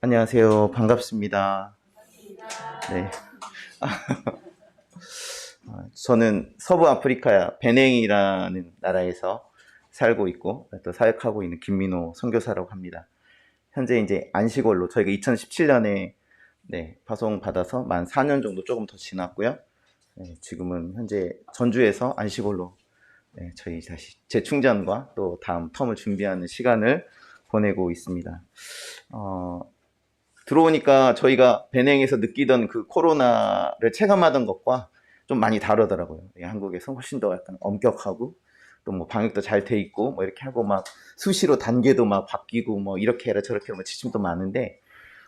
안녕하세요. 반갑습니다. 네. 저는 서부 아프리카 베냉이라는 나라에서 살고 있고 또 사역하고 있는 김민호 선교사라고 합니다. 현재 이제 안식월로 저희가 2017년에 파송 받아서 만 4년 정도 조금 더 지났고요. 지금은 현재 전주에서 안식월로 저희 다시 재충전과 또 다음 텀을 준비하는 시간을 보내고 있습니다. 들어오니까 저희가 베냉에서 느끼던 그 코로나를 체감하던 것과 좀 많이 다르더라고요. 한국에서 훨씬 더 약간 엄격하고 또 뭐 방역도 잘 돼 있고 뭐 이렇게 하고 막 수시로 단계도 막 바뀌고 뭐 이렇게 해라 저렇게 해라 지침도 많은데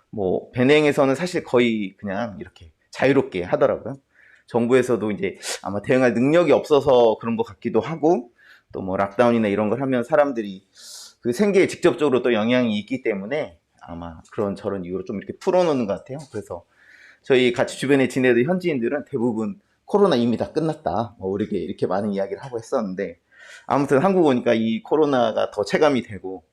뭐 베냉에서는 사실 거의 그냥 이렇게 자유롭게 하더라고요. 정부에서도 이제 아마 대응할 능력이 없어서 그런 것 같기도 하고 또 뭐 락다운이나 이런 걸 하면 사람들이 그 생계에 직접적으로 또 영향이 있기 때문에 아마 그런 저런 이유로 좀 이렇게 풀어놓는 것 같아요. 그래서 저희 같이 주변에 지내던 현지인들은 대부분 코로나 이미 다 끝났다. 뭐 이렇게 많은 이야기를 하고 했었는데 아무튼 한국 오니까 이 코로나가 더 체감이 되고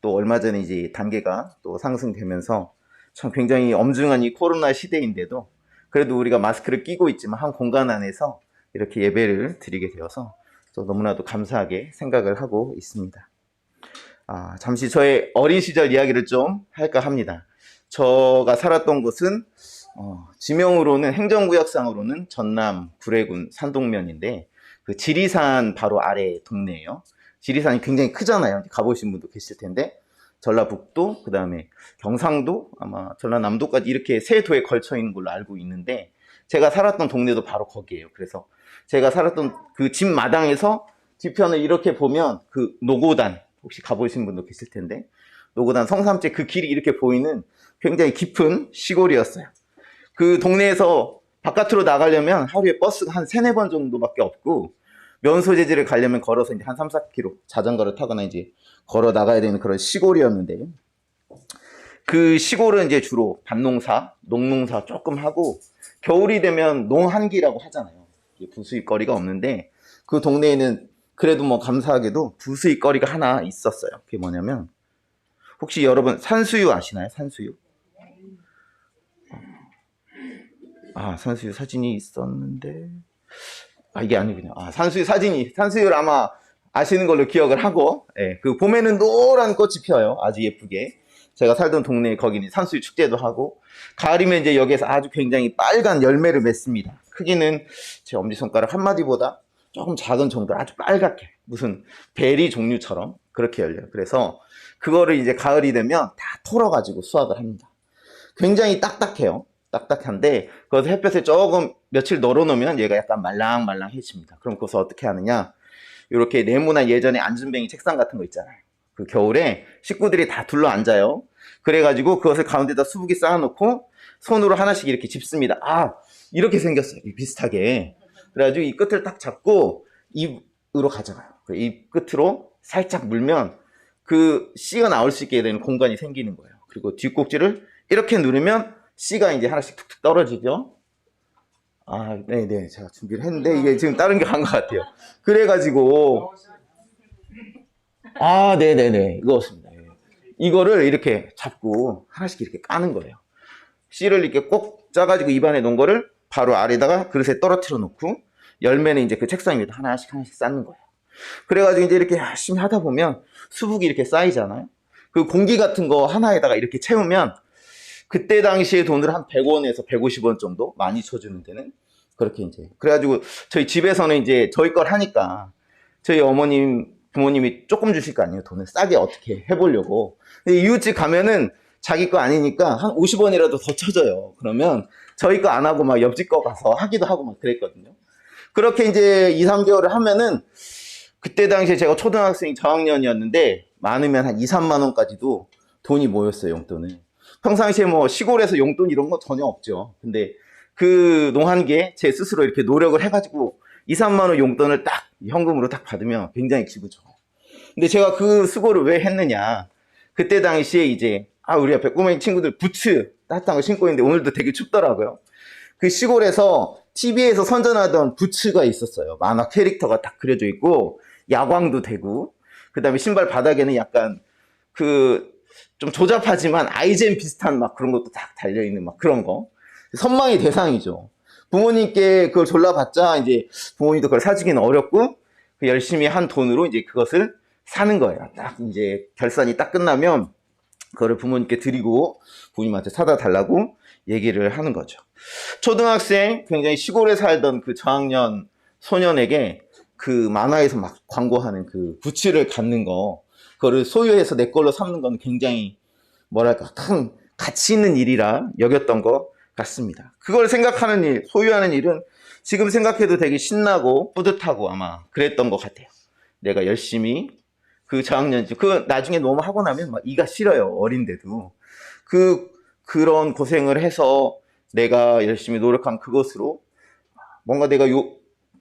또 얼마 전에 이제 단계가 또 상승되면서 참 굉장히 엄중한 이 코로나 시대인데도 그래도 우리가 마스크를 끼고 있지만 한 공간 안에서 이렇게 예배를 드리게 되어서 또 너무나도 감사하게 생각을 하고 있습니다. 잠시 저의 어린 시절 이야기를 좀 할까 합니다. 제가 살았던 곳은 지명으로는 행정구역상으로는 전남 구례군 산동면인데 그 지리산 바로 아래 동네예요. 지리산이 굉장히 크잖아요. 가보신 분도 계실 텐데 전라북도, 그 다음에 경상도, 아마 전라남도까지 이렇게 세 도에 걸쳐 있는 걸로 알고 있는데 제가 살았던 동네도 바로 거기예요. 그래서 제가 살았던 그 집 마당에서 뒤편을 이렇게 보면 그 노고단, 혹시 가보신 분도 계실 텐데 노고단 성삼재 그 길이 이렇게 보이는 굉장히 깊은 시골이었어요. 그 동네에서 바깥으로 나가려면 하루에 버스가 한 3-4번 정도밖에 없고 면소재지를 가려면 걸어서 이제 한 3-4km 자전거를 타거나 이제 걸어 나가야 되는 그런 시골이었는데 그 시골은 이제 주로 밭농사, 농농사 조금 하고 겨울이 되면 농한기라고 하잖아요. 부수입거리가 없는데 그 동네에는 그래도 뭐 감사하게도 부수입거리가 하나 있었어요. 그게 뭐냐면 혹시 여러분 산수유 아시나요? 산수유? 산수유 사진이 있었는데 이게 아니군요. 산수유를 아마 아시는 걸로 기억을 하고 그 봄에는 노란 꽃이 피어요. 아주 예쁘게. 제가 살던 동네에 거기는 산수유 축제도 하고 가을이면 이제 여기에서 아주 굉장히 빨간 열매를 맺습니다. 크기는 제 엄지손가락 한마디보다 조금 작은 정도 아주 빨갛게 무슨 베리 종류처럼 그렇게 열려요. 그래서 그거를 이제 가을이 되면 다 털어가지고 수확을 합니다. 굉장히 딱딱해요. 딱딱한데 그것을 햇볕에 조금 며칠 널어놓으면 얘가 약간 말랑말랑해집니다. 그럼 그것을 어떻게 하느냐, 이렇게 네모난 예전에 앉은뱅이 책상 같은 거 있잖아요. 그 겨울에 식구들이 다 둘러 앉아요. 그래가지고 그것을 가운데다 수북이 쌓아놓고 손으로 하나씩 이렇게 짚습니다. 이렇게 생겼어요. 비슷하게. 그래가지고 이 끝을 딱 잡고 입으로 가져가요. 입 끝으로 살짝 물면 그 씨가 나올 수 있게 되는 공간이 생기는 거예요. 그리고 뒷꼭지를 이렇게 누르면 씨가 이제 하나씩 툭툭 떨어지죠. 네네. 제가 준비를 했는데 이게 지금 다른 게 간 것 같아요. 그래가지고 네네네. 이거였습니다. 이거를 이렇게 잡고 하나씩 이렇게 까는 거예요. 씨를 이렇게 꼭 짜가지고 입안에 놓은 거를 바로 아래다가 그릇에 떨어뜨려 놓고 열매는 이제 그 책상 위에다 하나씩 쌓는 거예요. 그래가지고 이제 이렇게 열심히 하다 보면 수북이 이렇게 쌓이잖아요. 그 공기 같은 거 하나에다가 이렇게 채우면 그때 당시에 돈을 한 100원에서 150원 정도 많이 쳐주는 데는 그렇게 이제 그래가지고 저희 집에서는 이제 저희 걸 하니까 저희 부모님이 조금 주실 거 아니에요. 돈을 싸게 어떻게 해보려고. 근데 이웃집 가면은 자기 거 아니니까 한 50원이라도 더 쳐줘요. 그러면 저희 거 안 하고 막 옆집 거 가서 하기도 하고 막 그랬거든요. 그렇게 이제 2-3개월을 하면은 그때 당시에 제가 초등학생 저학년이었는데 많으면 한 2-3만 원까지도 돈이 모였어요. 용돈을. 평상시에 뭐 시골에서 용돈 이런 거 전혀 없죠. 근데 그 농한기에 제 스스로 이렇게 노력을 해가지고 2-3만 원 용돈을 딱 현금으로 딱 받으면 굉장히 기분 좋아요. 근데 제가 그 수고를 왜 했느냐. 그때 당시에 이제 우리 앞에 꼬맹이 친구들 부츠 따뜻한 거 신고 있는데 오늘도 되게 춥더라고요. 그 시골에서 TV에서 선전하던 부츠가 있었어요. 만화 캐릭터가 딱 그려져 있고 야광도 되고 그 다음에 신발 바닥에는 약간 그 좀 조잡하지만 아이젠 비슷한 막 그런 것도 딱 달려있는 막 그런 거. 선망의 대상이죠. 부모님께 그걸 졸라봤자 이제 부모님도 그걸 사주기는 어렵고 그 열심히 한 돈으로 이제 그것을 사는 거예요. 딱 이제 결산이 딱 끝나면 그거를 부모님께 드리고 부모님한테 사다 달라고 얘기를 하는 거죠. 초등학생, 굉장히 시골에 살던 그 저학년 소년에게 그 만화에서 막 광고하는 그 부츠를 갖는 거, 그거를 소유해서 내 걸로 삼는 건 굉장히 뭐랄까 큰 가치 있는 일이라 여겼던 것 같습니다. 그걸 생각하는 일, 소유하는 일은 지금 생각해도 되게 신나고 뿌듯하고 아마 그랬던 것 같아요. 내가 열심히 그 저학년, 그 나중에 너무 하고 나면 막 이가 싫어요. 어린데도. 그런 고생을 해서 내가 열심히 노력한 그것으로 뭔가 내가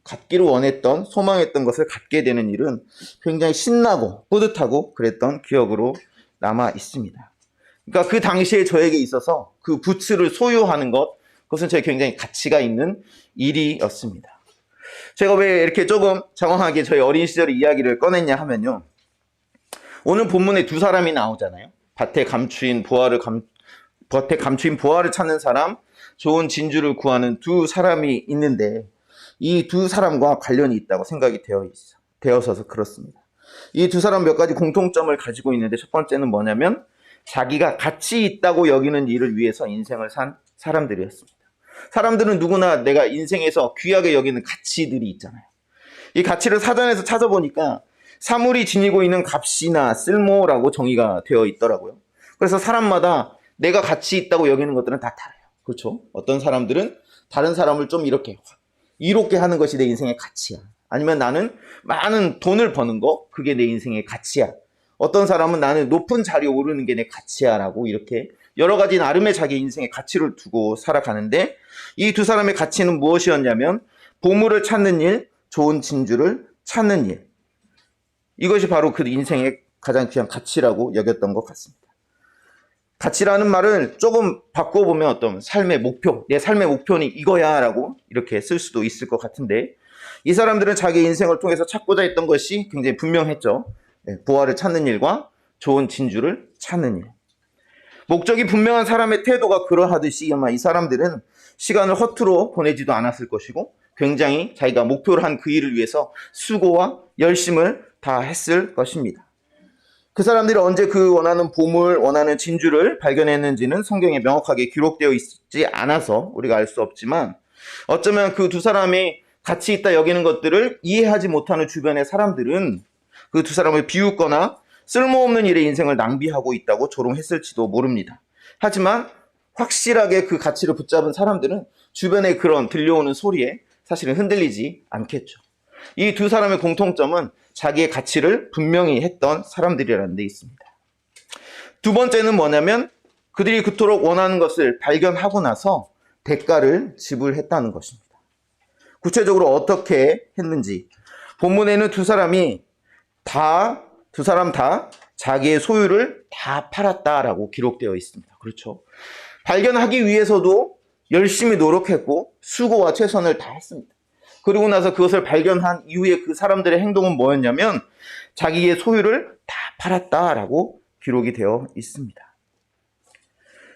갖기를 원했던, 소망했던 것을 갖게 되는 일은 굉장히 신나고 뿌듯하고 그랬던 기억으로 남아 있습니다. 그러니까 그 당시에 저에게 있어서 그 부츠를 소유하는 것, 그것은 저에 굉장히 가치가 있는 일이었습니다. 제가 왜 이렇게 조금 장황하게 저희 어린 시절의 이야기를 꺼냈냐 하면요. 오늘 본문에 두 사람이 나오잖아요. 밭에 감추인 보화를 찾는 사람, 좋은 진주를 구하는 두 사람이 있는데 이 두 사람과 관련이 있다고 생각이 되어서 그렇습니다. 이 두 사람 몇 가지 공통점을 가지고 있는데 첫 번째는 뭐냐면 자기가 가치 있다고 여기는 일을 위해서 인생을 산 사람들이었습니다. 사람들은 누구나 내가 인생에서 귀하게 여기는 가치들이 있잖아요. 이 가치를 사전에서 찾아보니까 사물이 지니고 있는 값이나 쓸모라고 정의가 되어 있더라고요. 그래서 사람마다 내가 가치 있다고 여기는 것들은 다 달라요. 그렇죠? 어떤 사람들은 다른 사람을 좀 이렇게 이롭게 하는 것이 내 인생의 가치야. 아니면 나는 많은 돈을 버는 거, 그게 내 인생의 가치야. 어떤 사람은 나는 높은 자리에 오르는 게 내 가치야 라고 이렇게 여러 가지 나름의 자기 인생의 가치를 두고 살아가는데 이 두 사람의 가치는 무엇이었냐면 보물을 찾는 일, 좋은 진주를 찾는 일. 이것이 바로 그 인생의 가장 귀한 가치라고 여겼던 것 같습니다. 가치라는 말을 조금 바꿔보면 어떤 삶의 목표, 내 삶의 목표는 이거야 라고 이렇게 쓸 수도 있을 것 같은데 이 사람들은 자기 인생을 통해서 찾고자 했던 것이 굉장히 분명했죠. 보화를 찾는 일과 좋은 진주를 찾는 일. 목적이 분명한 사람의 태도가 그러하듯이 아마 이 사람들은 시간을 허투루 보내지도 않았을 것이고 굉장히 자기가 목표를 한 그 일을 위해서 수고와 열심을 다 했을 것입니다. 그 사람들이 언제 그 원하는 보물, 원하는 진주를 발견했는지는 성경에 명확하게 기록되어 있지 않아서 우리가 알 수 없지만 어쩌면 그 두 사람이 가치 있다 여기는 것들을 이해하지 못하는 주변의 사람들은 그 두 사람을 비웃거나 쓸모없는 일에 인생을 낭비하고 있다고 조롱했을지도 모릅니다. 하지만 확실하게 그 가치를 붙잡은 사람들은 주변에 그런 들려오는 소리에 사실은 흔들리지 않겠죠. 이 두 사람의 공통점은 자기의 가치를 분명히 했던 사람들이라는 데 있습니다. 두 번째는 뭐냐면 그들이 그토록 원하는 것을 발견하고 나서 대가를 지불했다는 것입니다. 구체적으로 어떻게 했는지 본문에는 두 사람 다 자기의 소유를 다 팔았다라고 기록되어 있습니다. 그렇죠. 발견하기 위해서도 열심히 노력했고 수고와 최선을 다했습니다. 그리고 나서 그것을 발견한 이후에 그 사람들의 행동은 뭐였냐면 자기의 소유를 다 팔았다라고 기록이 되어 있습니다.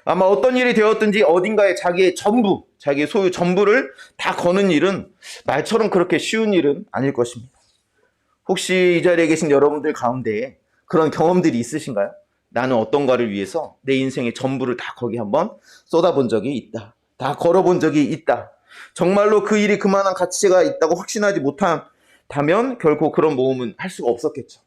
아마 어떤 일이 되었든지 어딘가에 자기의 소유 전부를 다 거는 일은 말처럼 그렇게 쉬운 일은 아닐 것입니다. 혹시 이 자리에 계신 여러분들 가운데 그런 경험들이 있으신가요? 나는 어떤가를 위해서 내 인생의 전부를 다 거기 한번 쏟아본 적이 있다. 다 걸어본 적이 있다. 정말로 그 일이 그만한 가치가 있다고 확신하지 못한다면 결코 그런 모험은 할 수가 없었겠죠.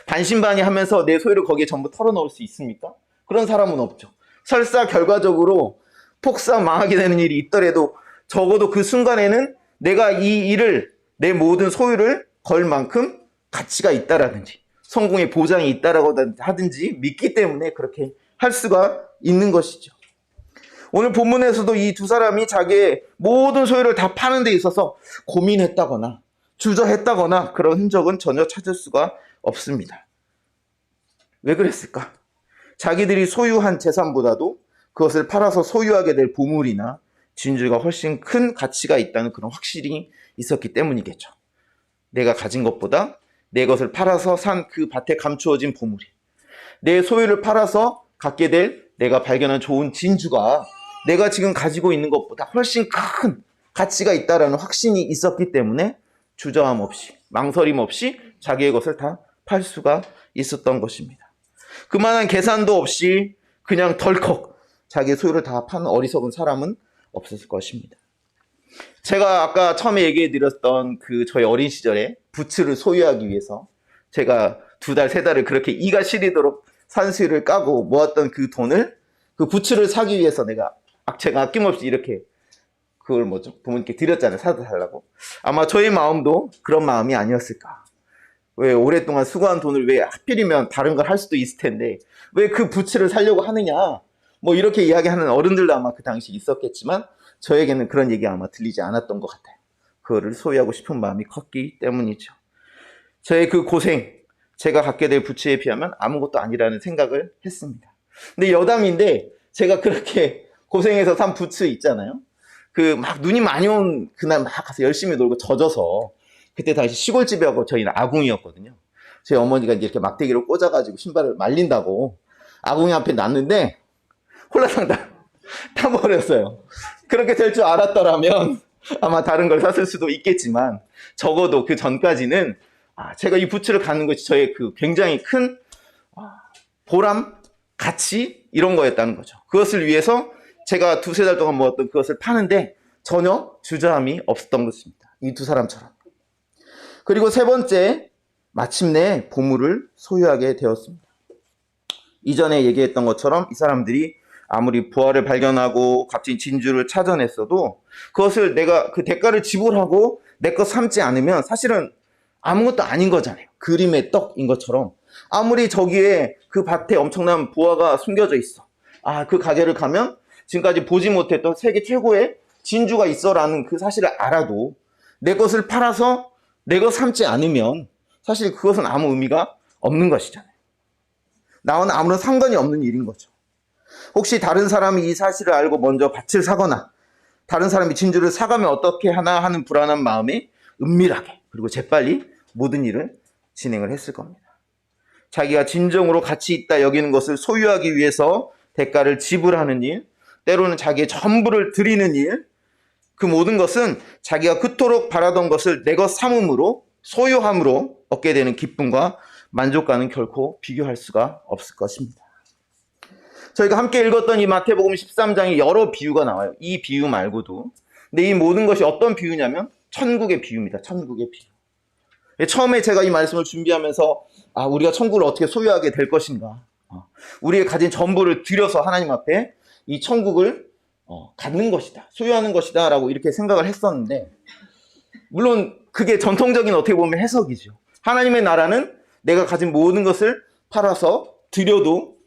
반신반의하면서 내 소유를 거기에 전부 털어넣을 수 있습니까? 그런 사람은 없죠. 설사 결과적으로 폭삭 망하게 되는 일이 있더라도 적어도 그 순간에는 내가 이 일을 내 모든 소유를 걸 만큼 가치가 있다라든지 성공의 보장이 있다라고 하든지 믿기 때문에 그렇게 할 수가 있는 것이죠. 오늘 본문에서도 이 두 사람이 자기의 모든 소유를 다 파는 데 있어서 고민했다거나 주저했다거나 그런 흔적은 전혀 찾을 수가 없습니다. 왜 그랬을까? 자기들이 소유한 재산보다도 그것을 팔아서 소유하게 될 보물이나 진주가 훨씬 큰 가치가 있다는 그런 확실이 있었기 때문이겠죠. 내가 가진 것보다 내 것을 팔아서 산 그 밭에 감추어진 보물이 내 소유를 팔아서 갖게 될 내가 발견한 좋은 진주가 내가 지금 가지고 있는 것보다 훨씬 큰 가치가 있다라는 확신이 있었기 때문에 주저함 없이 망설임 없이 자기의 것을 다 팔 수가 있었던 것입니다. 그만한 계산도 없이 그냥 덜컥 자기의 소유를 다 파는 어리석은 사람은 없었을 것입니다. 제가 아까 처음에 얘기해 드렸던 그 저의 어린 시절에 부츠를 소유하기 위해서 제가 2달, 3달을 그렇게 이가 시리도록 산수유를 까고 모았던 그 돈을 그 부츠를 사기 위해서 제가 아낌없이 이렇게 그걸 부모님께 드렸잖아요. 사다 달라고. 아마 저의 마음도 그런 마음이 아니었을까. 왜 오랫동안 수고한 돈을 왜 하필이면 다른 걸 할 수도 있을 텐데 왜 그 부츠를 사려고 하느냐. 이렇게 이야기하는 어른들도 아마 그 당시 있었겠지만 저에게는 그런 얘기 아마 들리지 않았던 것 같아요. 그거를 소유하고 싶은 마음이 컸기 때문이죠. 저의 그 고생, 제가 갖게 될 부츠에 비하면 아무것도 아니라는 생각을 했습니다. 근데 여담인데 제가 그렇게 고생해서 산 부츠 있잖아요. 눈이 많이 온 그날 가서 열심히 놀고 젖어서 그때 당시 시골집이하고 저희는 아궁이였거든요. 저희 어머니가 이제 이렇게 막대기로 꽂아가지고 신발을 말린다고 아궁이 앞에 놨는데 홀라당 타버렸어요. 그렇게 될 줄 알았더라면 아마 다른 걸 샀을 수도 있겠지만 적어도 그 전까지는 제가 이 부츠를 갖는 것이 저의 그 굉장히 큰 보람, 가치 이런 거였다는 거죠. 그것을 위해서 제가 2-3달 동안 모았던 그것을 파는데 전혀 주저함이 없었던 것입니다. 이 2사람처럼. 그리고 3번째, 마침내 보물을 소유하게 되었습니다. 이전에 얘기했던 것처럼 이 사람들이 아무리 부활을 발견하고 값진 진주를 찾아냈어도 그것을 내가 그 대가를 지불하고 내 것 삼지 않으면 사실은 아무것도 아닌 거잖아요. 그림의 떡인 것처럼 아무리 저기에 그 밭에 엄청난 보화가 숨겨져 있어. 그 가게를 가면 지금까지 보지 못했던 세계 최고의 진주가 있어라는 그 사실을 알아도 내 것을 팔아서 내 것 삼지 않으면 사실 그것은 아무 의미가 없는 것이잖아요. 나와는 아무런 상관이 없는 일인 거죠. 혹시 다른 사람이 이 사실을 알고 먼저 밭을 사거나 다른 사람이 진주를 사가면 어떻게 하나 하는 불안한 마음에 은밀하게 그리고 재빨리 모든 일을 진행을 했을 겁니다. 자기가 진정으로 가치 있다 여기는 것을 소유하기 위해서 대가를 지불하는 일, 때로는 자기의 전부를 드리는 일, 그 모든 것은 자기가 그토록 바라던 것을 내 것 삼음으로 소유함으로 얻게 되는 기쁨과 만족감은 결코 비교할 수가 없을 것입니다. 저희가 함께 읽었던 이 마태복음 13장에 여러 비유가 나와요. 이 비유 말고도. 근데 이 모든 것이 어떤 비유냐면 천국의 비유입니다. 천국의 비유. 처음에 제가 이 말씀을 준비하면서 우리가 천국을 어떻게 소유하게 될 것인가. 우리의 가진 전부를 들여서 하나님 앞에 이 천국을 갖는 것이다. 소유하는 것이다. 라고 이렇게 생각을 했었는데 물론 그게 전통적인 어떻게 보면 해석이죠. 하나님의 나라는 내가 가진 모든 것을 팔아서 드려도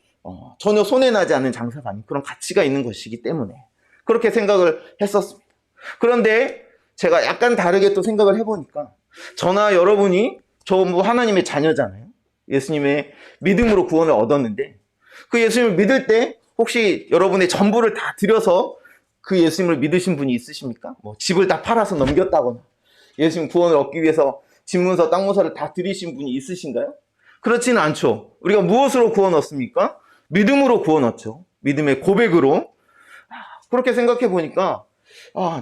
전혀 손해나지 않는 장사가 아닌 그런 가치가 있는 것이기 때문에 그렇게 생각을 했었습니다. 그런데 제가 약간 다르게 또 생각을 해보니까 저나 여러분이 전부 하나님의 자녀잖아요. 예수님의 믿음으로 구원을 얻었는데 그 예수님을 믿을 때 혹시 여러분의 전부를 다 드려서 그 예수님을 믿으신 분이 있으십니까? 집을 다 팔아서 넘겼다거나 예수님 구원을 얻기 위해서 집문서, 땅문서를 다 드리신 분이 있으신가요? 그렇지는 않죠. 우리가 무엇으로 구원 얻습니까? 믿음으로 구원 얻죠. 믿음의 고백으로. 그렇게 생각해 보니까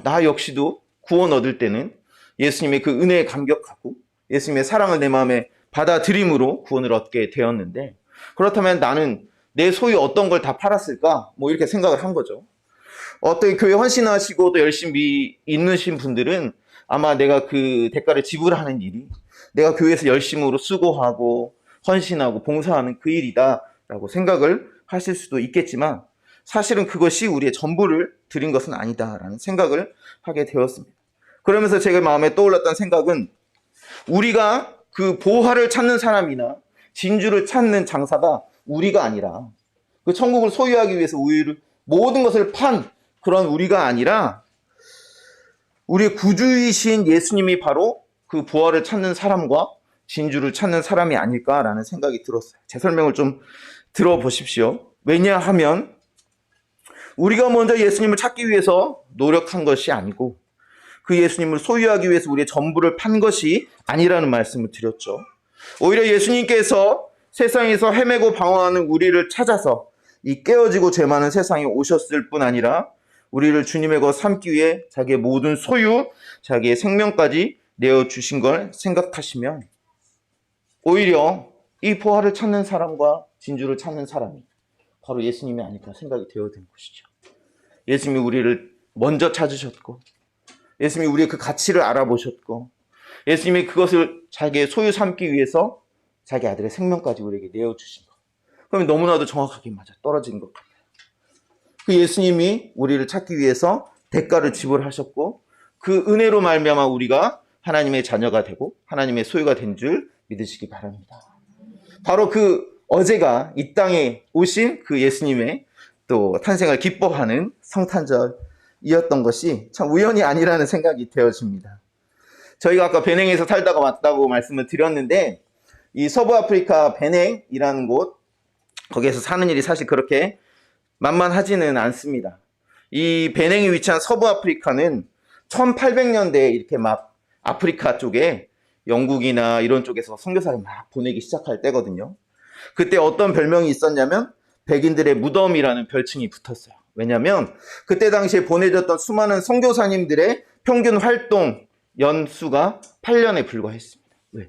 나 역시도 구원 얻을 때는 예수님의 그 은혜에 감격하고 예수님의 사랑을 내 마음에 받아들임으로 구원을 얻게 되었는데 그렇다면 나는 내 소유 어떤 걸 다 팔았을까? 이렇게 생각을 한 거죠. 어떻게 교회 헌신하시고 또 열심히 있으신 분들은 아마 내가 그 대가를 지불하는 일이 내가 교회에서 열심으로 수고하고 헌신하고 봉사하는 그 일이다라고 생각을 하실 수도 있겠지만 사실은 그것이 우리의 전부를 드린 것은 아니다라는 생각을 하게 되었습니다. 그러면서 제가 마음에 떠올랐던 생각은 우리가 그 보화를 찾는 사람이나 진주를 찾는 장사가 우리가 아니라 그 천국을 소유하기 위해서 모든 것을 판 그런 우리가 아니라 우리의 구주이신 예수님이 바로 그 보화를 찾는 사람과 진주를 찾는 사람이 아닐까라는 생각이 들었어요. 제 설명을 좀 들어보십시오. 왜냐하면 우리가 먼저 예수님을 찾기 위해서 노력한 것이 아니고 그 예수님을 소유하기 위해서 우리의 전부를 판 것이 아니라는 말씀을 드렸죠. 오히려 예수님께서 세상에서 헤매고 방황하는 우리를 찾아서 이 깨어지고 죄 많은 세상에 오셨을 뿐 아니라 우리를 주님의 것 삼기 위해 자기의 모든 소유, 자기의 생명까지 내어주신 걸 생각하시면 오히려 이 부활을 찾는 사람과 진주를 찾는 사람이 바로 예수님이 아닐까 생각이 되어든 것이죠. 예수님이 우리를 먼저 찾으셨고, 예수님이 우리의 그 가치를 알아보셨고, 예수님이 그것을 자기의 소유 삼기 위해서 자기 아들의 생명까지 우리에게 내어주신 것. 그럼 너무나도 정확하게 맞아 떨어진 것 같아요. 그 예수님이 우리를 찾기 위해서 대가를 지불하셨고, 그 은혜로 말미암아 우리가 하나님의 자녀가 되고 하나님의 소유가 된 줄 믿으시기 바랍니다. 바로 그 어제가 이 땅에 오신 그 예수님의 또 탄생을 기뻐하는 성탄절이었던 것이 참 우연이 아니라는 생각이 되어집니다. 저희가 아까 베냉에서 살다가 왔다고 말씀을 드렸는데, 이 서부 아프리카 베냉이라는 곳, 거기에서 사는 일이 사실 그렇게 만만하지는 않습니다. 이 베냉이 위치한 서부 아프리카는 1800년대에 이렇게 막 아프리카 쪽에 영국이나 이런 쪽에서 선교사를 막 보내기 시작할 때거든요. 그때 어떤 별명이 있었냐면 백인들의 무덤이라는 별칭이 붙었어요. 왜냐하면 그때 당시에 보내졌던 수많은 선교사님들의 평균 활동 연수가 8년에 불과했습니다. 왜?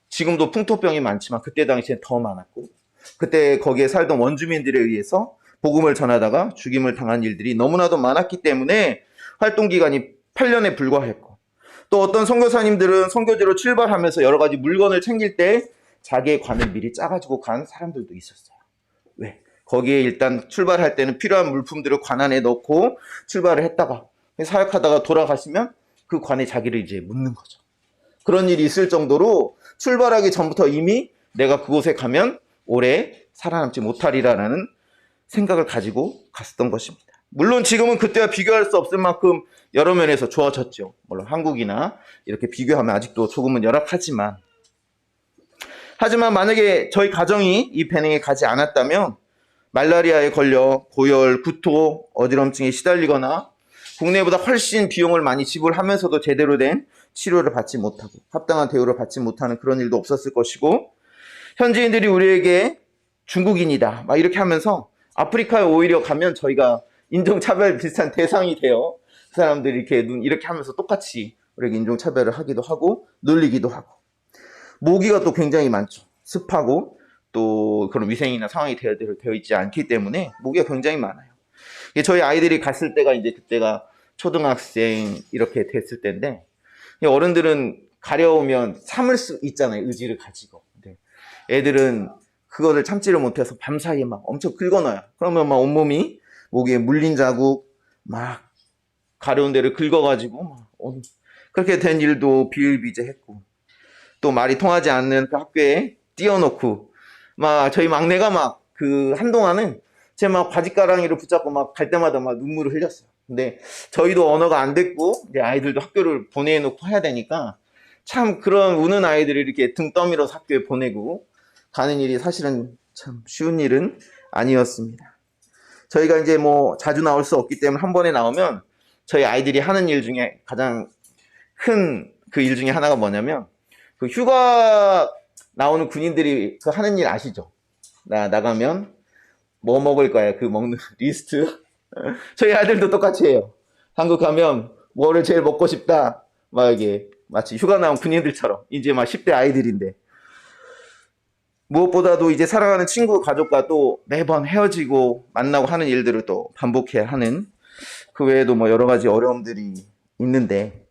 지금도 풍토병이 많지만 그때 당시에 더 많았고, 그때 거기에 살던 원주민들에 의해서 복음을 전하다가 죽임을 당한 일들이 너무나도 많았기 때문에 활동 기간이 8년에 불과했고, 또 어떤 선교사님들은 선교지로 출발하면서 여러 가지 물건을 챙길 때 자기의 관을 미리 짜가지고 간 사람들도 있었어요. 왜? 거기에 일단 출발할 때는 필요한 물품들을 관 안에 넣고 출발을 했다가 사역하다가 돌아가시면 그 관에 자기를 이제 묻는 거죠. 그런 일이 있을 정도로 출발하기 전부터 이미 내가 그곳에 가면 오래 살아남지 못하리라는 생각을 가지고 갔었던 것입니다. 물론 지금은 그때와 비교할 수 없을 만큼 여러 면에서 좋아졌죠. 물론 한국이나 이렇게 비교하면 아직도 조금은 열악하지만, 하지만 만약에 저희 가정이 이 베냉에 가지 않았다면 말라리아에 걸려 고열, 구토, 어지럼증에 시달리거나 국내보다 훨씬 비용을 많이 지불하면서도 제대로 된 치료를 받지 못하고 합당한 대우를 받지 못하는 그런 일도 없었을 것이고, 현지인들이 우리에게 중국인이다 막 이렇게 하면서 아프리카에 오히려 가면 저희가 인종차별 비슷한 대상이 돼요. 그 사람들이 이렇게 눈 이렇게 하면서 똑같이 우리에게 인종차별을 하기도 하고 놀리기도 하고, 모기가 또 굉장히 많죠. 습하고 또 그런 위생이나 상황이 되어 있지 않기 때문에 모기가 굉장히 많아요. 저희 아이들이 갔을 때가 이제 그때가 초등학생 이렇게 됐을 때인데, 어른들은 가려우면 참을 수 있잖아요. 의지를 가지고. 근데 애들은 그거를 참지를 못해서 밤사이에 막 엄청 긁어놔요. 그러면 막 온몸이 모기에 물린 자국, 막 가려운 데를 긁어가지고 막 그렇게 된 일도 비일비재했고, 또 말이 통하지 않는 그 학교에 띄워놓고 막 저희 막내가 막 그 한동안은 제 막 바지가랑이를 붙잡고 막 갈 때마다 막 눈물을 흘렸어요. 근데 저희도 언어가 안 됐고 이제 아이들도 학교를 보내놓고 해야 되니까 참 그런 우는 아이들을 이렇게 등 떠밀어서 학교에 보내고 가는 일이 사실은 참 쉬운 일은 아니었습니다. 저희가 이제 뭐 자주 나올 수 없기 때문에 한 번에 나오면 저희 아이들이 하는 일 중에 가장 큰 그 일 중에 하나가 뭐냐면, 그 휴가 나오는 군인들이 그 하는 일 아시죠? 나가면 뭐 먹을 거야 그 먹는 리스트. 저희 아들도 똑같이 해요. 한국 가면 뭐를 제일 먹고 싶다 막 이게 마치 휴가 나온 군인들처럼 이제 막 10대 아이들인데, 무엇보다도 이제 사랑하는 친구 가족과 또 매번 헤어지고 만나고 하는 일들을 또 반복해야 하는, 그 외에도 뭐 여러 가지 어려움들이 있는데,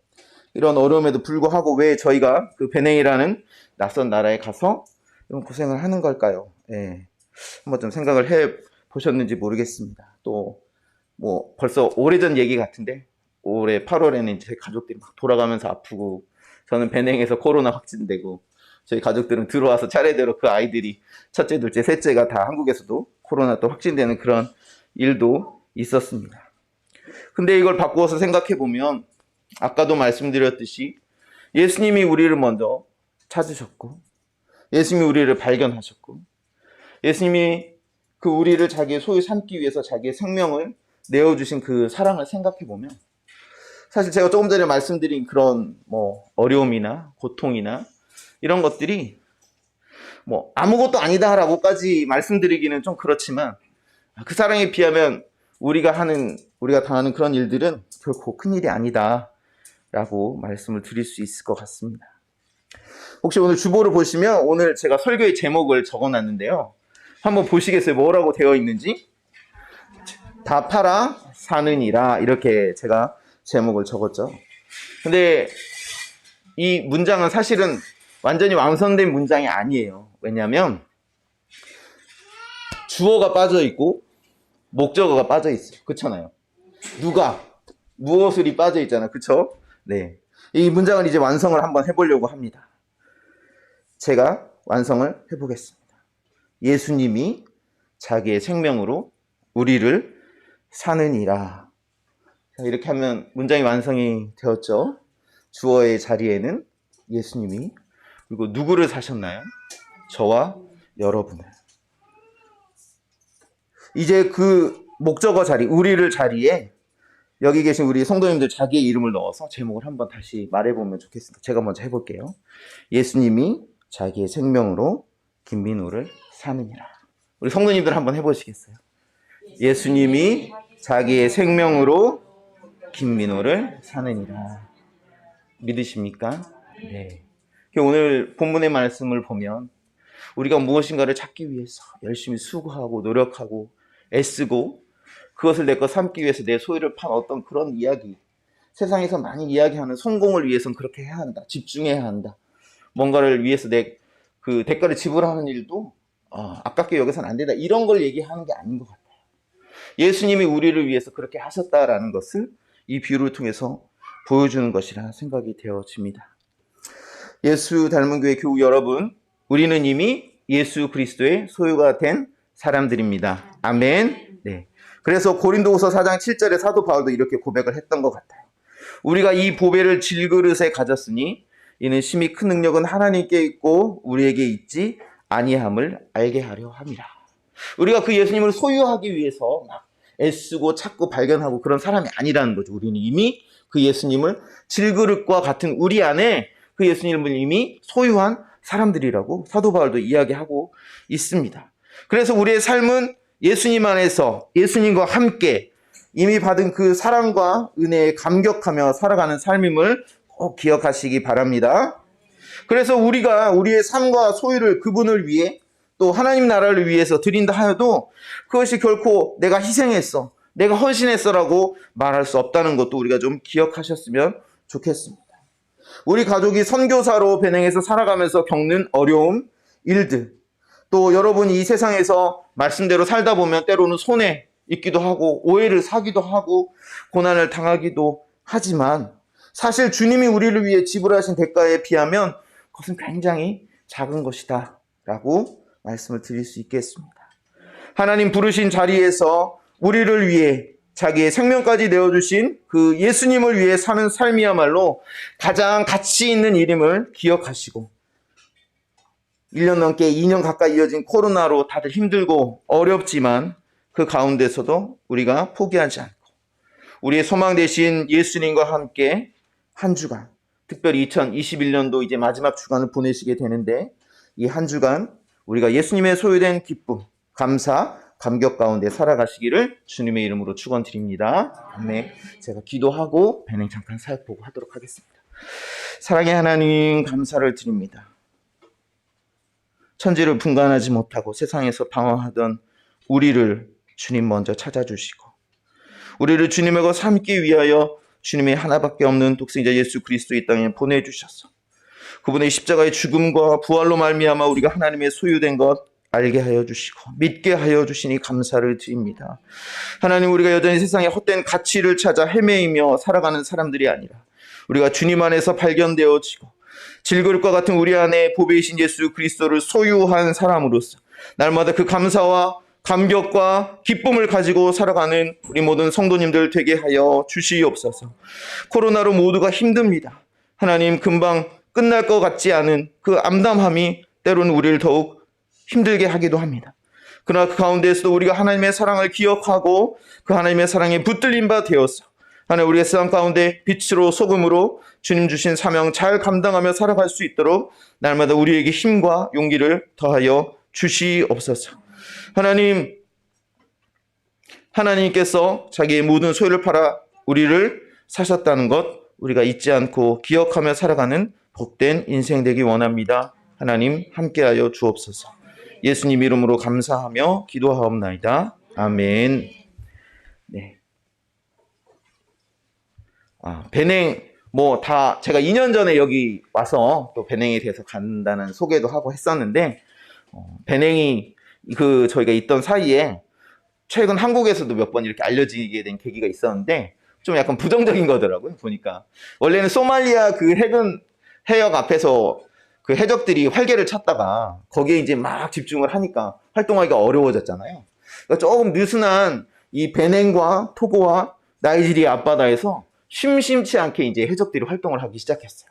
이런 어려움에도 불구하고 왜 저희가 그 베냉이라는 낯선 나라에 가서 이런 고생을 하는 걸까요? 예. 한번 좀 생각을 해 보셨는지 모르겠습니다. 또 뭐 벌써 오래전 얘기 같은데, 올해 8월에는 제 가족들이 막 돌아가면서 아프고, 저는 베냉에서 코로나 확진되고, 저희 가족들은 들어와서 차례대로 그 아이들이 첫째, 둘째, 셋째가 다 한국에서도 코로나 또 확진되는 그런 일도 있었습니다. 근데 이걸 바꾸어서 생각해 보면 아까도 말씀드렸듯이 예수님이 우리를 먼저 찾으셨고, 예수님이 우리를 발견하셨고, 예수님이 그 우리를 자기의 소유 삼기 위해서 자기의 생명을 내어주신 그 사랑을 생각해 보면, 사실 제가 조금 전에 말씀드린 그런 뭐 어려움이나 고통이나 이런 것들이 뭐 아무것도 아니다라고까지 말씀드리기는 좀 그렇지만 그 사랑에 비하면 우리가 당하는 그런 일들은 결코 큰일이 아니다라고 말씀을 드릴 수 있을 것 같습니다. 혹시 오늘 주보를 보시면 오늘 제가 설교의 제목을 적어놨는데요. 한번 보시겠어요? 뭐라고 되어 있는지? 다 팔아 사느니라, 이렇게 제가 제목을 적었죠. 근데 이 문장은 사실은 완전히 완성된 문장이 아니에요. 왜냐하면 주어가 빠져 있고 목적어가 빠져 있어요. 그렇잖아요. 누가, 무엇을이 빠져 있잖아요. 그렇죠? 네. 이 문장을 이제 완성을 한번 해보려고 합니다. 제가 완성을 해보겠습니다. 예수님이 자기의 생명으로 우리를 사느니라. 이렇게 하면 문장이 완성이 되었죠. 주어의 자리에는 예수님이, 그리고 누구를 사셨나요? 저와 여러분을. 이제 그 목적어 자리, 우리를 자리에 여기 계신 우리 성도님들 자기의 이름을 넣어서 제목을 한번 다시 말해보면 좋겠습니다. 제가 먼저 해볼게요. 예수님이 자기의 생명으로 김민우를 사느니라. 우리 성도님들 한번 해보시겠어요? 예수님이 자기의 생명으로 김민우를 사느니라. 믿으십니까? 네. 오늘 본문의 말씀을 보면 우리가 무엇인가를 찾기 위해서 열심히 수고하고 노력하고 애쓰고 그것을 내 것 삼기 위해서 내 소유를 판 어떤 그런 이야기, 세상에서 많이 이야기하는 성공을 위해서는 그렇게 해야 한다, 집중해야 한다, 뭔가를 위해서 내 그 대가를 지불하는 일도 아깝게 여기서는 안 된다, 이런 걸 얘기하는 게 아닌 것 같아요. 예수님이 우리를 위해서 그렇게 하셨다라는 것을 이 비유를 통해서 보여주는 것이라 생각이 되어집니다. 예수 닮은 교회 교우 여러분, 우리는 이미 예수 그리스도의 소유가 된 사람들입니다. 아멘. 네. 그래서 고린도후서 4장 7절에 사도 바울도 이렇게 고백을 했던 것 같아요. 우리가 이 보배를 질그릇에 가졌으니 이는 심히 큰 능력은 하나님께 있고 우리에게 있지 아니함을 알게 하려 함이라. 우리가 그 예수님을 소유하기 위해서 막 애쓰고 찾고 발견하고 그런 사람이 아니라는 거죠. 우리는 이미 그 예수님을 질그릇과 같은 우리 안에 그 예수님을 이미 소유한 사람들이라고 사도 바울도 이야기하고 있습니다. 그래서 우리의 삶은 예수님 안에서 예수님과 함께 이미 받은 그 사랑과 은혜에 감격하며 살아가는 삶임을 꼭 기억하시기 바랍니다. 그래서 우리가 우리의 삶과 소유를 그분을 위해 또 하나님 나라를 위해서 드린다 하여도 그것이 결코 내가 희생했어, 내가 헌신했어라고 말할 수 없다는 것도 우리가 좀 기억하셨으면 좋겠습니다. 우리 가족이 선교사로 배낭에서 살아가면서 겪는 어려움, 일들, 또 여러분이 이 세상에서 말씀대로 살다 보면 때로는 손해 있기도 하고 오해를 사기도 하고 고난을 당하기도 하지만 사실 주님이 우리를 위해 지불하신 대가에 비하면 그것은 굉장히 작은 것이다 라고 말씀을 드릴 수 있겠습니다. 하나님 부르신 자리에서 우리를 위해 자기의 생명까지 내어주신 그 예수님을 위해 사는 삶이야말로 가장 가치 있는 일임을 기억하시고 1년 넘게 2년 가까이 이어진 코로나로 다들 힘들고 어렵지만 그 가운데서도 우리가 포기하지 않고 우리의 소망 되신 예수님과 함께 한 주간, 특별히 2021년도 이제 마지막 주간을 보내시게 되는데 이 한 주간 우리가 예수님의 소유된 기쁨, 감사, 감격 가운데 살아가시기를 주님의 이름으로 축원드립니다. 아멘. 제가 기도하고 배낭 잠깐 살펴보고 하도록 하겠습니다. 사랑의 하나님, 감사를 드립니다. 천지를 분간하지 못하고 세상에서 방황하던 우리를 주님 먼저 찾아주시고 우리를 주님의 것 삼기 위하여 주님의 하나밖에 없는 독생자 예수 그리스도 이 땅에 보내주셔서 그분의 십자가의 죽음과 부활로 말미암아 우리가 하나님의 소유된 것 알게 하여 주시고 믿게 하여 주시니 감사를 드립니다. 하나님, 우리가 여전히 세상에 헛된 가치를 찾아 헤매이며 살아가는 사람들이 아니라 우리가 주님 안에서 발견되어지고 질그릇과 같은 우리 안에 보배이신 예수 그리스도를 소유한 사람으로서 날마다 그 감사와 감격과 기쁨을 가지고 살아가는 우리 모든 성도님들 되게 하여 주시옵소서. 코로나로 모두가 힘듭니다. 하나님, 금방 끝날 것 같지 않은 그 암담함이 때로는 우리를 더욱 힘들게 하기도 합니다. 그러나 그 가운데에서도 우리가 하나님의 사랑을 기억하고 그 하나님의 사랑에 붙들린 바 되어서 하나님, 우리의 삶 가운데 빛으로 소금으로 주님 주신 사명 잘 감당하며 살아갈 수 있도록 날마다 우리에게 힘과 용기를 더하여 주시옵소서. 하나님, 하나님께서 자기의 모든 소유를 팔아 우리를 사셨다는 것 우리가 잊지 않고 기억하며 살아가는 복된 인생 되기 원합니다. 하나님 함께하여 주옵소서. 예수님 이름으로 감사하며 기도하옵나이다. 아멘. 네. 배냉 다 제가 2년 전에 여기 와서 또 배냉에 대해서 간단한 소개도 하고 했었는데 배냉이 저희가 있던 사이에 최근 한국에서도 몇 번 이렇게 알려지게 된 계기가 있었는데 좀 약간 부정적인 거더라고요. 보니까 원래는 소말리아 그 해역 앞에서 그 해적들이 활개를 쳤다가 거기에 이제 막 집중을 하니까 활동하기가 어려워졌잖아요. 그러니까 조금 느슨한 이 베냉과 토고와 나이지리아 앞바다에서 심심치 않게 이제 해적들이 활동을 하기 시작했어요.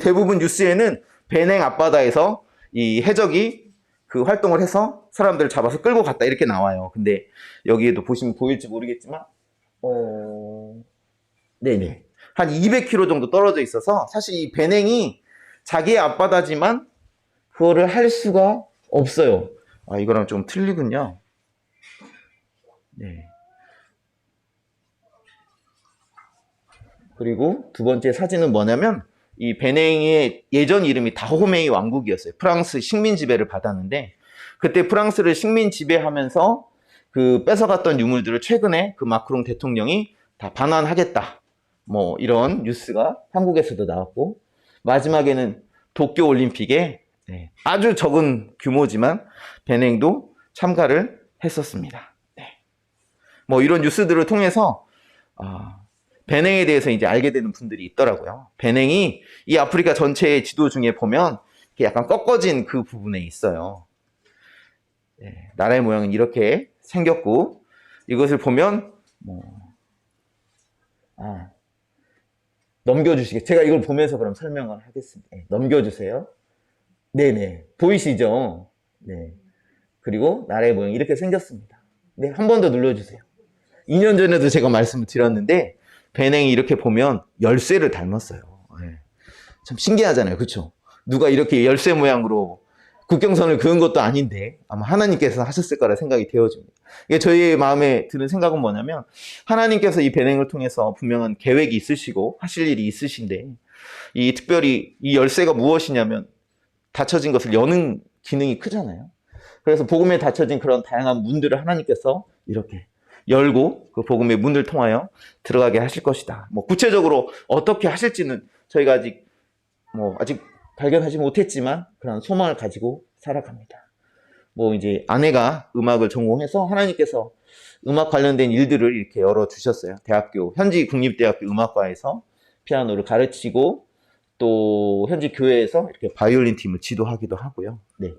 대부분 뉴스에는 베냉 앞바다에서 이 해적이 그 활동을 해서 사람들을 잡아서 끌고 갔다 이렇게 나와요. 근데 여기에도 보시면 보일지 모르겠지만 네네. 한 200km 정도 떨어져 있어서 사실 이 배냉이 자기의 앞바다지만 그거를 할 수가 없어요. 이거랑 좀 틀리군요. 네. 그리고 두 번째 사진은 뭐냐면 이 베냉의 예전 이름이 다호메이 왕국이었어요. 프랑스 식민 지배를 받았는데 그때 프랑스를 식민 지배하면서 그 뺏어갔던 유물들을 최근에 그 마크롱 대통령이 다 반환하겠다. 이런 뉴스가 한국에서도 나왔고 마지막에는 도쿄 올림픽에 아주 적은 규모지만 베냉도 참가를 했었습니다. 네. 이런 뉴스들을 통해서 베냉에 대해서 이제 알게 되는 분들이 있더라고요. 베냉이 이 아프리카 전체의 지도 중에 보면 약간 꺾어진 그 부분에 있어요. 네, 나라의 모양은 이렇게 생겼고 이것을 보면 넘겨주시겠어요? 제가 이걸 보면서 그럼 설명을 하겠습니다. 네, 넘겨주세요. 네네. 보이시죠? 네. 그리고 나라의 모양이 이렇게 생겼습니다. 네, 한 번 더 눌러주세요. 2년 전에도 제가 말씀을 드렸는데 베냉이 이렇게 보면 열쇠를 닮았어요. 네. 참 신기하잖아요. 그렇죠? 누가 이렇게 열쇠 모양으로 국경선을 그은 것도 아닌데 아마 하나님께서 하셨을 거라 생각이 되어집니다. 이게 저희 마음에 드는 생각은 뭐냐면 하나님께서 이 배냉을 통해서 분명한 계획이 있으시고 하실 일이 있으신데 특별히 이 열쇠가 무엇이냐면 닫혀진 것을 여는 기능이 크잖아요. 그래서 복음에 닫혀진 그런 다양한 문들을 하나님께서 이렇게 열고 그 복음의 문을 통하여 들어가게 하실 것이다. 구체적으로 어떻게 하실지는 저희가 아직 발견하지 못했지만 그런 소망을 가지고 살아갑니다. 이제 아내가 음악을 전공해서 하나님께서 음악 관련된 일들을 이렇게 열어주셨어요. 현지 국립대학교 음악과에서 피아노를 가르치고 또 현지 교회에서 이렇게 바이올린 팀을 지도하기도 하고요. 네.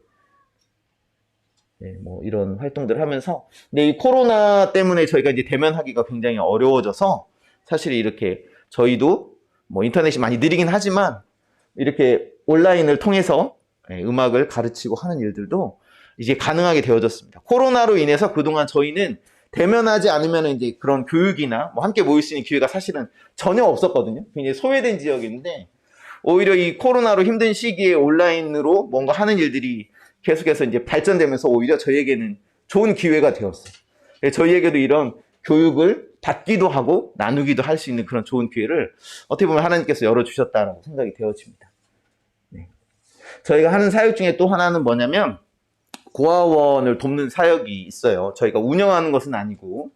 네, 이런 활동들을 하면서 근데 이 코로나 때문에 저희가 이제 대면하기가 굉장히 어려워져서 사실 이렇게 저희도 인터넷이 많이 느리긴 하지만 이렇게 온라인을 통해서 음악을 가르치고 하는 일들도 이제 가능하게 되어졌습니다. 코로나로 인해서 그동안 저희는 대면하지 않으면 이제 그런 교육이나 함께 모일 수 있는 기회가 사실은 전혀 없었거든요. 굉장히 소외된 지역인데 오히려 이 코로나로 힘든 시기에 온라인으로 뭔가 하는 일들이 계속해서 이제 발전되면서 오히려 저희에게는 좋은 기회가 되었어요. 저희에게도 이런 교육을 받기도 하고 나누기도 할 수 있는 그런 좋은 기회를 어떻게 보면 하나님께서 열어주셨다라고 생각이 되어집니다. 네. 저희가 하는 사역 중에 또 하나는 뭐냐면 고아원을 돕는 사역이 있어요. 저희가 운영하는 것은 아니고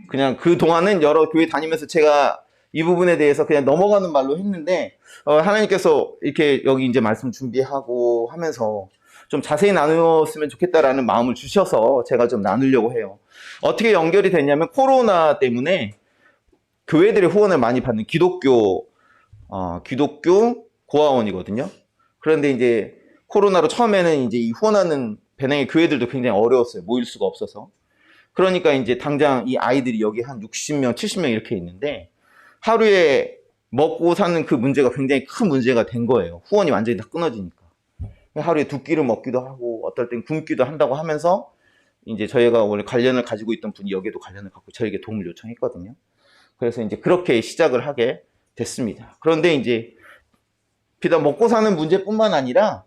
그냥 그 동안은 여러 교회 다니면서 제가 이 부분에 대해서 그냥 넘어가는 말로 했는데 하나님께서 이렇게 여기 이제 말씀 준비하고 하면서 좀 자세히 나누었으면 좋겠다라는 마음을 주셔서 제가 좀 나누려고 해요. 어떻게 연결이 됐냐면 코로나 때문에 교회들의 후원을 많이 받는 기독교 고아원이거든요. 그런데 이제 코로나로 처음에는 이제 이 후원하는 배낭의 교회들도 굉장히 어려웠어요. 모일 수가 없어서. 그러니까 이제 당장 이 아이들이 여기 한 60명, 70명 이렇게 있는데 하루에 먹고 사는 그 문제가 굉장히 큰 문제가 된 거예요. 후원이 완전히 다 끊어지니까. 하루에 2끼를 먹기도 하고 어떨 땐 굶기도 한다고 하면서 이제 저희가 원래 관련을 가지고 있던 분이 여기에도 관련을 갖고 저에게 도움을 요청했거든요. 그래서 이제 그렇게 시작을 하게 됐습니다. 그런데 이제 비단 먹고 사는 문제뿐만 아니라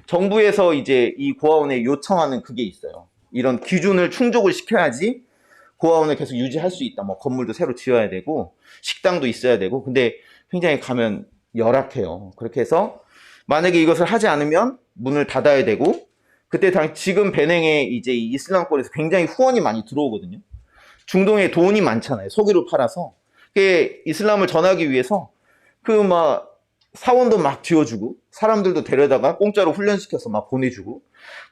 정부에서 이제 이 고아원에 요청하는 그게 있어요. 이런 기준을 충족을 시켜야지 고아원을 계속 유지할 수 있다. 뭐 건물도 새로 지어야 되고 식당도 있어야 되고. 근데 굉장히 가면 열악해요. 그렇게 해서 만약에 이것을 하지 않으면 문을 닫아야 되고, 그때 지금 베냉에 이제 이 이슬람권에서 굉장히 후원이 많이 들어오거든요. 중동에 돈이 많잖아요. 석유를 팔아서. 그게 이슬람을 전하기 위해서 그 막 사원도 막 쥐어주고 사람들도 데려다가 공짜로 훈련시켜서 막 보내주고,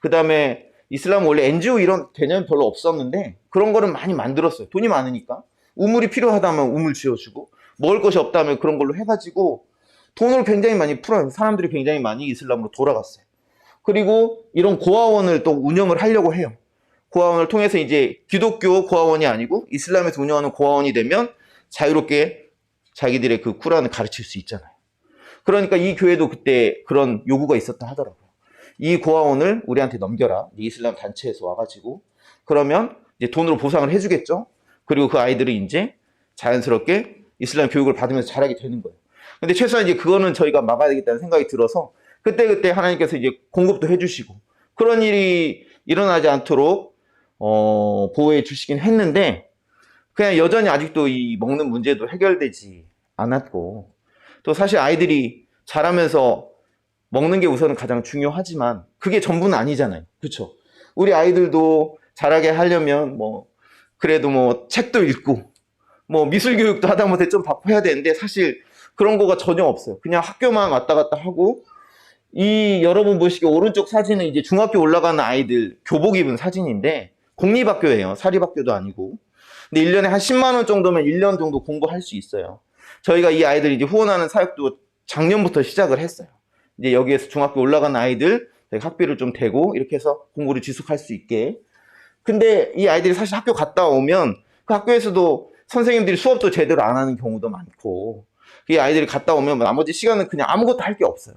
그 다음에 이슬람은 원래 NGO 이런 개념이 별로 없었는데 그런 거를 많이 만들었어요. 돈이 많으니까. 우물이 필요하다면 우물 지어주고, 먹을 것이 없다면 그런 걸로 해가지고 돈을 굉장히 많이 풀어요. 사람들이 굉장히 많이 이슬람으로 돌아갔어요. 그리고 이런 고아원을 또 운영을 하려고 해요. 고아원을 통해서 이제 기독교 고아원이 아니고 이슬람에서 운영하는 고아원이 되면 자유롭게 자기들의 그 쿠란을 가르칠 수 있잖아요. 그러니까 이 교회도 그때 그런 요구가 있었다 하더라고요. 이 고아원을 우리한테 넘겨라. 이슬람 단체에서 와가지고. 그러면 이제 돈으로 보상을 해주겠죠. 그리고 그 아이들이 이제 자연스럽게 이슬람 교육을 받으면서 자라게 되는 거예요. 근데 최소한 이제 그거는 저희가 막아야 되겠다는 생각이 들어서 그때 하나님께서 이제 공급도 해주시고 그런 일이 일어나지 않도록 보호해 주시긴 했는데, 그냥 여전히 아직도 이 먹는 문제도 해결되지 않았고, 또 사실 아이들이 자라면서 먹는 게 우선은 가장 중요하지만 그게 전부는 아니잖아요. 그렇죠? 우리 아이들도 자라게 하려면 뭐 그래도 뭐 책도 읽고 뭐 미술 교육도 하다못해 좀 받고 해야 되는데 사실 그런 거가 전혀 없어요. 그냥 학교만 왔다 갔다 하고, 이 여러분 보시기 오른쪽 사진은 이제 중학교 올라가는 아이들 교복 입은 사진인데 공립학교예요. 사립학교도 아니고. 근데 1년에 한 10만 원 정도면 1년 정도 공부할 수 있어요. 저희가 이 아이들 이제 후원하는 사역도 작년부터 시작을 했어요. 이제 여기에서 중학교 올라가는 아이들 학비를 좀 대고 이렇게 해서 공부를 지속할 수 있게. 근데 이 아이들이 사실 학교 갔다 오면 그 학교에서도 선생님들이 수업도 제대로 안 하는 경우도 많고, 이 아이들이 갔다 오면 나머지 시간은 그냥 아무것도 할 게 없어요.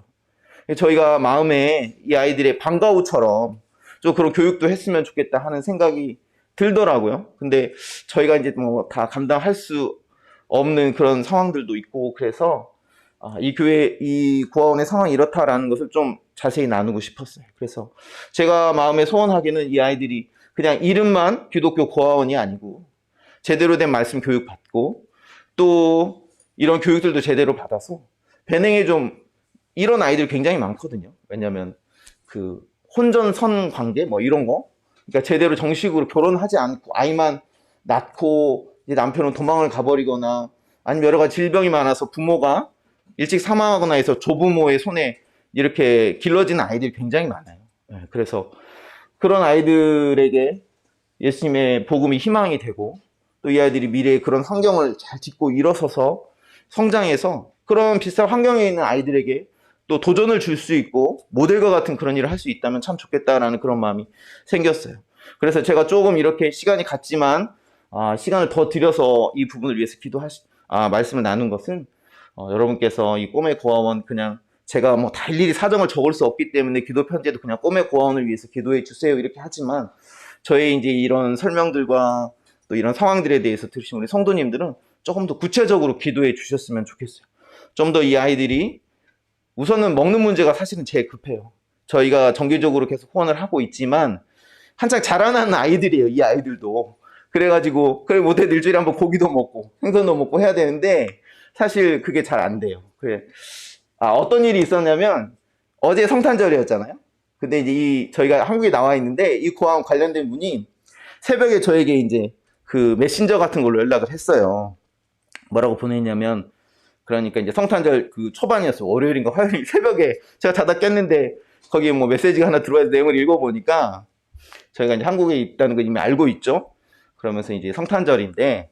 저희가 마음에 이 아이들의 방과 후처럼 좀 그런 교육도 했으면 좋겠다 하는 생각이 들더라고요. 근데 저희가 이제 뭐 다 감당할 수 없는 그런 상황들도 있고, 그래서 이 교회, 이 고아원의 상황이 이렇다라는 것을 좀 자세히 나누고 싶었어요. 그래서 제가 마음에 소원하기는 이 아이들이 그냥 이름만 기독교 고아원이 아니고 제대로 된 말씀 교육 받고 또 이런 교육들도 제대로 받아서 베냉에 좀 이런 아이들이 굉장히 많거든요. 왜냐면 그 혼전선 관계 뭐 이런 거, 그러니까 제대로 정식으로 결혼하지 않고 아이만 낳고 이제 남편은 도망을 가버리거나 아니면 여러 가지 질병이 많아서 부모가 일찍 사망하거나 해서 조부모의 손에 이렇게 길러지는 아이들이 굉장히 많아요. 그래서 그런 아이들에게 예수님의 복음이 희망이 되고 또 이 아이들이 미래에 그런 환경을 잘 딛고 일어서서 성장해서 그런 비슷한 환경에 있는 아이들에게 또 도전을 줄 수 있고 모델과 같은 그런 일을 할 수 있다면 참 좋겠다라는 그런 마음이 생겼어요. 그래서 제가 조금 이렇게 시간이 갔지만 시간을 더 들여서 이 부분을 위해서 말씀을 나눈 것은 여러분께서 이 꿈의 고아원, 그냥 제가 뭐 다 일일이 사정을 적을 수 없기 때문에 기도 편지에도 그냥 꿈의 고아원을 위해서 기도해 주세요 이렇게 하지만, 저의 이제 이런 설명들과 또 이런 상황들에 대해서 들으신 우리 성도님들은 조금 더 구체적으로 기도해 주셨으면 좋겠어요. 좀 더 이 아이들이 우선은 먹는 문제가 사실은 제일 급해요. 저희가 정기적으로 계속 후원을 하고 있지만 한창 자라나는 아이들이에요. 이 아이들도. 그래가지고 그래 못해도 일주일에 한번 고기도 먹고 생선도 먹고 해야 되는데 사실 그게 잘 안 돼요. 그래. 어떤 일이 있었냐면 어제 성탄절이었잖아요. 근데 이제 저희가 한국에 나와 있는데 이 고아원 관련된 분이 새벽에 저에게 이제 그 메신저 같은 걸로 연락을 했어요. 뭐라고 보냈냐면, 그러니까 이제 성탄절 그 초반이었어요. 월요일인가 화요일 새벽에 제가 자다 깼는데 거기에 뭐 메시지가 하나 들어와서 내용을 읽어보니까 저희가 이제 한국에 있다는 걸 이미 알고 있죠. 그러면서 이제 성탄절인데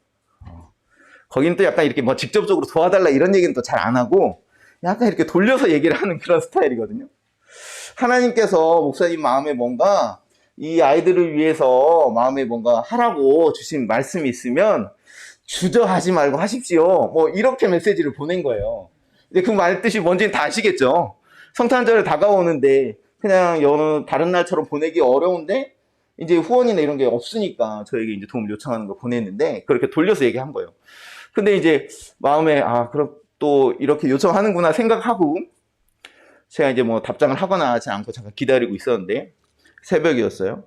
거기는 또 약간 이렇게 뭐 직접적으로 도와달라 이런 얘기는 또 잘 안 하고 약간 이렇게 돌려서 얘기를 하는 그런 스타일이거든요. 하나님께서 목사님 마음에 뭔가 이 아이들을 위해서 마음에 뭔가 하라고 주신 말씀이 있으면 주저하지 말고 하십시오. 뭐 이렇게 메시지를 보낸 거예요. 근데 그 말 뜻이 뭔지는 다 아시겠죠? 성탄절을 다가오는데 그냥 여느 다른 날처럼 보내기 어려운데 이제 후원이나 이런 게 없으니까 저에게 이제 도움을 요청하는 걸 보냈는데 그렇게 돌려서 얘기한 거예요. 근데 이제 마음에 그럼 또 이렇게 요청하는구나 생각하고 제가 이제 뭐 답장을 하거나 하지 않고 잠깐 기다리고 있었는데 새벽이었어요.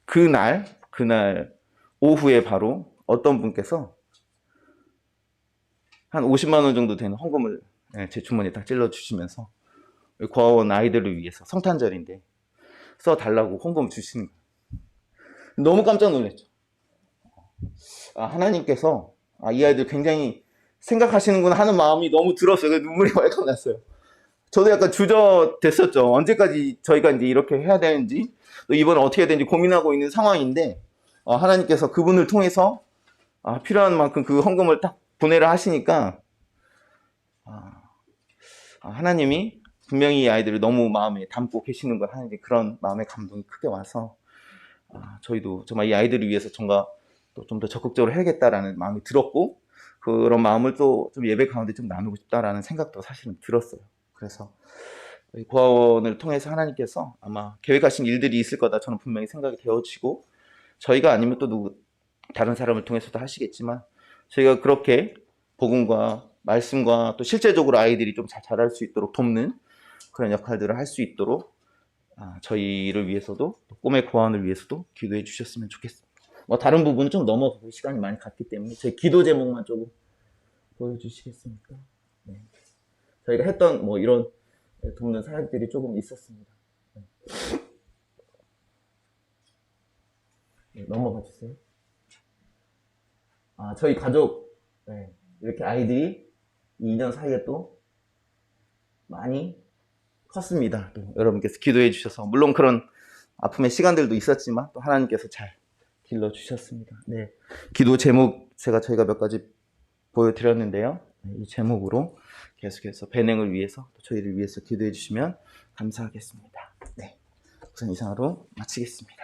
그날 오후에 바로 어떤 분께서 한 50만 원 정도 되는 헌금을 제 주머니에 딱 찔러 주시면서 고아원 아이들을 위해서 성탄절인데 써달라고 헌금 주시는 거예요. 너무 깜짝 놀랐죠. 하나님께서 이 아이들 굉장히 생각하시는구나 하는 마음이 너무 들었어요. 눈물이 왈칵 났어요. 저도 약간 주저됐었죠. 언제까지 저희가 이제 이렇게 해야 되는지, 또 이번에 어떻게 해야 되는지 고민하고 있는 상황인데, 하나님께서 그분을 통해서 필요한 만큼 그 헌금을 딱 보내라 하시니까, 하나님이 분명히 이 아이들을 너무 마음에 담고 계시는 걸 하는데 그런 마음의 감동이 크게 와서, 저희도 정말 이 아이들을 위해서 정말 또 좀 더 적극적으로 해야겠다라는 마음이 들었고, 그런 마음을 또 좀 예배 가운데 좀 나누고 싶다라는 생각도 사실은 들었어요. 그래서 고아원을 통해서 하나님께서 아마 계획하신 일들이 있을 거다 저는 분명히 생각이 되어지고, 저희가 아니면 또 다른 사람을 통해서도 하시겠지만 저희가 그렇게 복음과 말씀과 또 실제적으로 아이들이 좀 잘 자랄 수 있도록 돕는 그런 역할들을 할 수 있도록 저희를 위해서도 또 꿈의 고아원을 위해서도 기도해 주셨으면 좋겠습니다. 뭐 다른 부분은 좀 넘어가고 시간이 많이 갔기 때문에 저희 기도 제목만 조금 보여주시겠습니까? 네. 저희가 했던 뭐 이런 돕는 사역들이 조금 있었습니다. 네, 넘어가 주세요. 저희 가족 이렇게 아이들이 2년 사이에 또 많이 컸습니다. 또 여러분께서 기도해 주셔서 물론 그런 아픔의 시간들도 있었지만 또 하나님께서 잘 길러 주셨습니다. 네, 기도 제목 저희가 몇 가지 보여드렸는데요. 이 제목으로 계속해서 배냉을 위해서 또 저희를 위해서 기도해 주시면 감사하겠습니다. 네, 우선 이상으로 마치겠습니다.